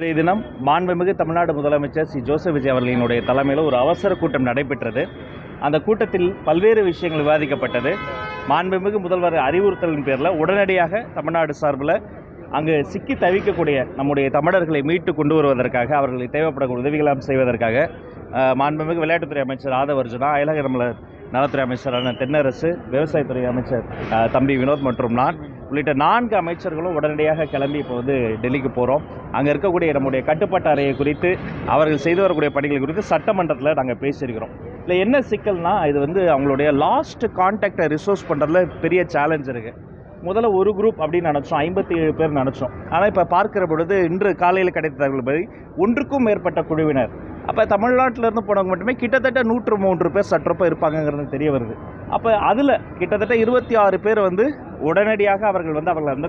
இன்றைய தினம் மாண்புமிகு தமிழ்நாடு முதலமைச்சர் சி ஜோசப் விஜய் அவர்களினுடைய தலைமையில் ஒரு அவசர கூட்டம் நடைபெற்றது. அந்த கூட்டத்தில் பல்வேறு விஷயங்கள் விவாதிக்கப்பட்டது. மாண்புமிகு முதல்வர் அறிவுறுத்தலின் பேரில் உடனடியாக தமிழ்நாடு சார்பில் அங்கு சிக்கி தவிக்கக்கூடிய நம்முடைய தமிழர்களை மீட்டு கொண்டு வருவதற்காக, அவர்களுக்கு தேவைப்படக்கூடிய உதவிகளாம் செய்வதற்காக மாண்புமிகு விளையாட்டுத்துறை அமைச்சர் ஆதவ் அர்ஜுனா, அயலக நலத்துறை அமைச்சரான தென்னரசு, விவசாயத்துறை அமைச்சர் தம்பி வினோத் மற்றும் நான் உள்ளிட்ட 4 அமைச்சர்களும் உடனடியாக கிளம்பி இப்போ டெல்லிக்கு போகிறோம். அங்கே இருக்கக்கூடிய நம்முடைய கட்டுப்பாட்டு அறையை குறித்து, அவர்கள் செய்து வரக்கூடிய பணிகள் குறித்து சட்டமன்றத்தில் நாங்கள் பேசியிருக்கிறோம். இல்லை என்ன சிக்கல்னா, இது அவங்களுடைய லாஸ்ட் கான்டாக்டை ரிசோர்ஸ் பண்ணுறதுல பெரிய சேலஞ்ச் இருக்குது. முதல்ல ஒரு குரூப் அப்படின்னு நினச்சோம், 57 பேர் நினச்சோம். ஆனால் இப்போ பார்க்கிற பொழுது இன்று காலையில் கிடைத்த தகவல் படி 1க்கும் மேற்பட்ட குழுவினர், அப்போ தமிழ்நாட்டிலேருந்து போனவங்க மட்டுமே கிட்டத்தட்ட 103 பேர் சற்றப்போ இருப்பாங்கங்கிறது தெரிய வருது. அப்போ அதில் கிட்டத்தட்ட 26 பேர் உடனடியாக அவர்கள்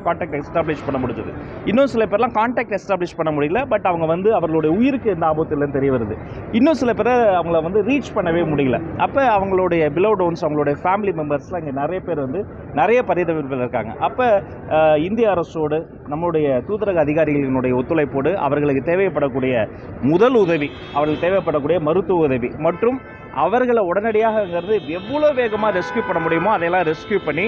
கான்டாக்ட் எஸ்டாப்ளிஷ் பண்ண முடிஞ்சது. இன்னும் சில பேர்லாம் கான்டாக்ட் எஸ்டாப்ளிஷ் பண்ண முடியல. பட் அவங்க அவர்களுடைய உயிருக்கு எந்த ஆபத்து இல்லைன்னு தெரிய வருது. இன்னும் சில பேரை அவங்கள ரீச் பண்ணவே முடியல. அப்போ அவங்களுடைய பிலோட் ஒன்ஸ், அவங்களுடைய ஃபேமிலி மெம்பர்ஸ்லாம் இங்கே நிறைய பேர் நிறைய பரிதவிப்பில் இருக்காங்க. அப்போ இந்திய அரசோடு நம்முடைய தூதரக அதிகாரிகளினுடைய ஒத்துழைப்போடு அவர்களுக்கு தேவைப்படக்கூடிய முதல் உதவி, அவர்களுக்கு தேவைப்படக்கூடிய மருத்துவ உதவி மற்றும் அவர்களை உடனடியாகங்கிறது எவ்வளோ வேகமாக ரெஸ்கியூ பண்ண முடியுமோ அதையெல்லாம் ரெஸ்கியூ பண்ணி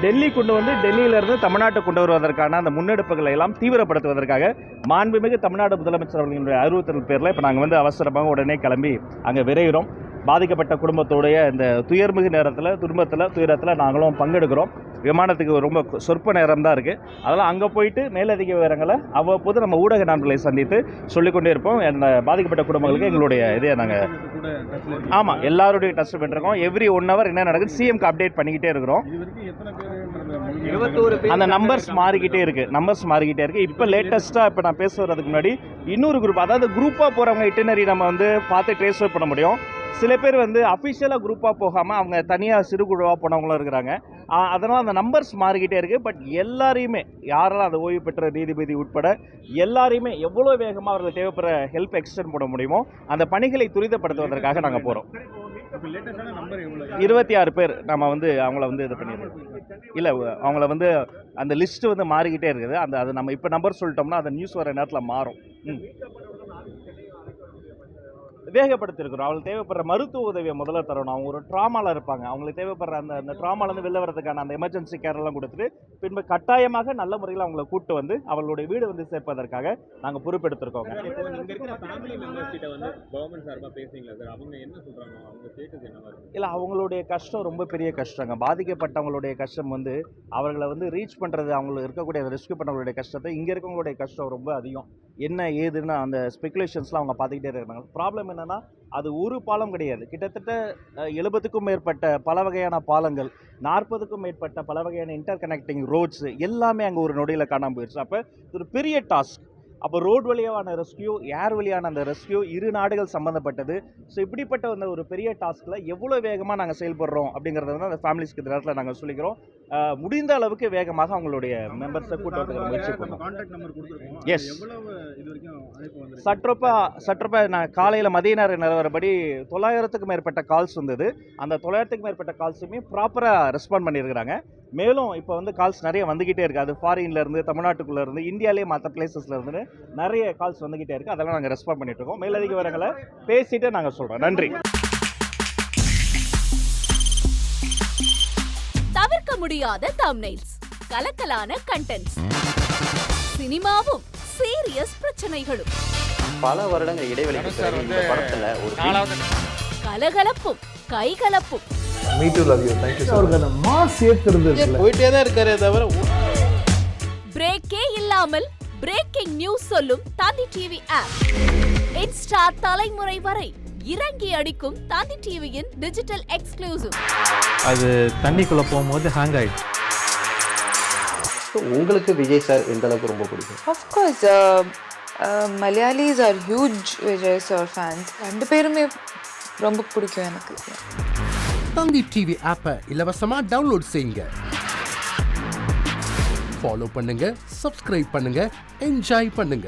டெல்லி கொண்டு டெல்லியிலிருந்து தமிழ்நாட்டை கொண்டு வருவதற்கான அந்த முன்னெடுப்புகளை எல்லாம் தீவிரப்படுத்துவதற்காக மாண்புமிகு தமிழ்நாடு முதலமைச்சர் அவர்களுடைய அறிவுறுத்தல் பேரில் இப்போ நாங்கள் அவசரமாக உடனே கிளம்பி அங்கே விரைகிறோம். பாதிக்கப்பட்ட குடும்பத்தோடைய இந்த துயர்மிகு துயரத்தில் நாங்களும் பங்கெடுக்கிறோம். விமானத்துக்கு ரொம்ப சொற்ப நேரம் தான் இருக்குது. அதெல்லாம் அங்கே போயிட்டு மேலதிக விவரங்களை அவ்வப்போது நம்ம ஊடக நண்பர்களை சந்தித்து சொல்லிக்கொண்டே இருப்போம். அந்த பாதிக்கப்பட்ட குடும்பங்களுக்கு எங்களுடைய இதை நாங்கள் எல்லாருடைய டெஸ்ட் பண்ணிருக்கோம். எவ்ரி 1 hour என்ன நடக்குது சிஎம்க்கு அப்டேட் பண்ணிக்கிட்டே இருக்கிறோம். அந்த நம்பர்ஸ் மாறிக்கிட்டே இருக்கு. இப்போ லேட்டஸ்ட்டாக இப்போ நான் பேச வர்றதுக்கு முன்னாடி இன்னொரு குரூப், அதாவது குரூப்பாக போகிறவங்க இட்டினரி நம்ம பார்த்து ட்ரேஸ் பண்ண முடியும். சில பேர் அஃபிஷியலாக குரூப்பாக போகாமல் அவங்க தனியாக சிறு குழுவாக போனவங்களும் இருக்கிறாங்க. அதனால் அந்த நம்பர்ஸ் மாறிக்கிட்டே இருக்குது. பட் எல்லாரையுமே, யாரெல்லாம் அந்த ஓய்வு பெற்ற நீதிபதி உட்பட எல்லாரையுமே எவ்வளோ வேகமாக அவர்களுக்கு தேவைப்படுற ஹெல்ப் எக்ஸ்டெண்ட் பண்ண முடியுமோ அந்த பணிகளை துரிதப்படுத்துவதற்காக நாங்கள் போகிறோம். 26 பேர் நம்ம அவங்கள இது பண்ணிடுறோம். இல்லை, அவங்கள அந்த லிஸ்ட்டு மாறிக்கிட்டே இருக்குது. அது நம்ம இப்போ நம்பர் சொல்லிட்டோம்னா அந்த நியூஸ் வர நேரத்தில் மாறும். வேகப்படுத்திருக்கிறோம். அவங்களுக்கு தேவைப்படுற மருத்துவ உதவியை முதல்ல தரணும். அவங்க ஒரு ட்ராமாவில் இருப்பாங்க. அவங்களுக்கு தேவைப்படுற அந்த ட்ராமாலேருந்து வெளில வரதுக்கான அந்த எமர்ஜென்சி கேரெல்லாம் கொடுத்துட்டு பின்பு கட்டாயமாக நல்ல முறையில் அவங்கள கூப்பிட்டு அவங்களுடைய வீடு சேர்ப்பதற்காக நாங்கள் பொறுப்பெடுத்திருக்கோங்க. இல்லை, அவங்களுடைய கஷ்டம் ரொம்ப பெரிய கஷ்டங்க. பாதிக்கப்பட்டவங்களுடைய கஷ்டம் அவர்களை ரீச் பண்ணுறது, அவங்களுக்கு இருக்கக்கூடிய ரெஸ்கியூ பண்ணவங்களுடைய கஷ்டத்தை, இங்கே இருக்கவங்களுடைய கஷ்டம் ரொம்ப அதிகம். என்ன ஏதுன்னு அந்த ஸ்பெகுலேஷன்ஸ்லாம் அவங்க பார்த்துக்கிட்டே இருக்கிறாங்க. ப்ராப்ளம் என்னென்னா, அது ஒரு பாலம் கிடையாது. கிட்டத்தட்ட 70க்கும் மேற்பட்ட பல வகையான பாலங்கள், 40க்கும் மேற்பட்ட பல வகையான இன்டர் கனெக்டிங் ரோட்ஸ் எல்லாமே அங்கே ஒரு நொடியில் காணாமல் போயிடுச்சு. அப்போ இது ஒரு பெரிய டாஸ்க். அப்போ ரோட் வழியான ரெஸ்கியூ, ஏர் வழியான அந்த ரெஸ்கியூ, 2 நாடுகள் சம்மந்தப்பட்டது. ஸோ இப்படிப்பட்ட ஒரு பெரிய டாஸ்கில் எவ்வளோ வேகமாக நாங்கள் செயல்படுறோம் அப்படிங்கிறத அந்த ஃபேமிலிஸ்க்கு இந்த நேரத்தில் நாங்கள் சொல்லிக்கிறோம். முடிந்த அளவுக்கு வேகமாக அவங்களுடைய மெம்பர்ஸை கூட்டு வரதுக்கு முயற்சி பண்ணுறோம். எஸ், சற்றப்ப நான் காலையில் மதிய நேர நிலவரப்படி 900க்கும் மேற்பட்ட கால்ஸ் வந்தது. அந்த 900க்கும் மேற்பட்ட கால்ஸுமே ப்ராப்பராக ரெஸ்பாண்ட் பண்ணியிருக்கிறாங்க. மேலும் இப்போ கால்ஸ் நிறைய வந்துக்கிட்டே இருக்குது. அது ஃபாரின்லேருந்து, தமிழ்நாட்டுக்குள்ளேருந்து, இந்தியாவிலே மற்ற பிளேசஸ்லேருந்து நிறைய கால்ஸ் வந்துக்கிட்டே இருக்குது. அதெல்லாம் நாங்கள் ரெஸ்பாண்ட் பண்ணிட்டு இருக்கோம். மேலதிக விவரங்களை பேசிட்டு நாங்கள் சொல்கிறோம். நன்றி. தவிர்க்க முடியாத தம்ப்நெயில்ஸ், கலக்கலான கண்டென்ட்ஸ், சினிமாவும் சீரியஸ் பிரச்சனைகளும், பல வருடங்கள் இடைவெளிக்கு பிறகு இந்த படத்துல ஒரு கலகலப்பும் கைகலப்பும், Me too, love you. Thank you so much. அவர்களை மாஸ் ஏத்துறது போயிட்டே தான் இருக்காரே தவிர பிரேக்கே இல்லாமல் பிரேக்கிங் நியூஸ் சொல்லும் தந்தி டிவி ஆப். இன்ஸ்டா தலைமுறை வரை இறங்கி அடிக்கும் தந்தி டிவியின் டிஜிட்டல் எக்ஸ்க்ளூசிவ். அது தண்ணிக்குள்ள போகும்போது ஹேங் ஆயிடுச்சு. உங்களுக்கு விஜய் சார் எந்த அளவுக்கு ரொம்ப பிடிக்கும்? Of course, Malayalis are huge Vijay sir fans. 2 பேருமே ரொம்ப பிடிக்கும் எனக்கு. தந்தி டிவி ஆப்பை இலவசமா டவுன்லோட் செய்யுங்க. ஃபாலோ பண்ணுங்க, சப்ஸ்கிரைப் பண்ணுங்க, என்ஜாய் பண்ணுங்க.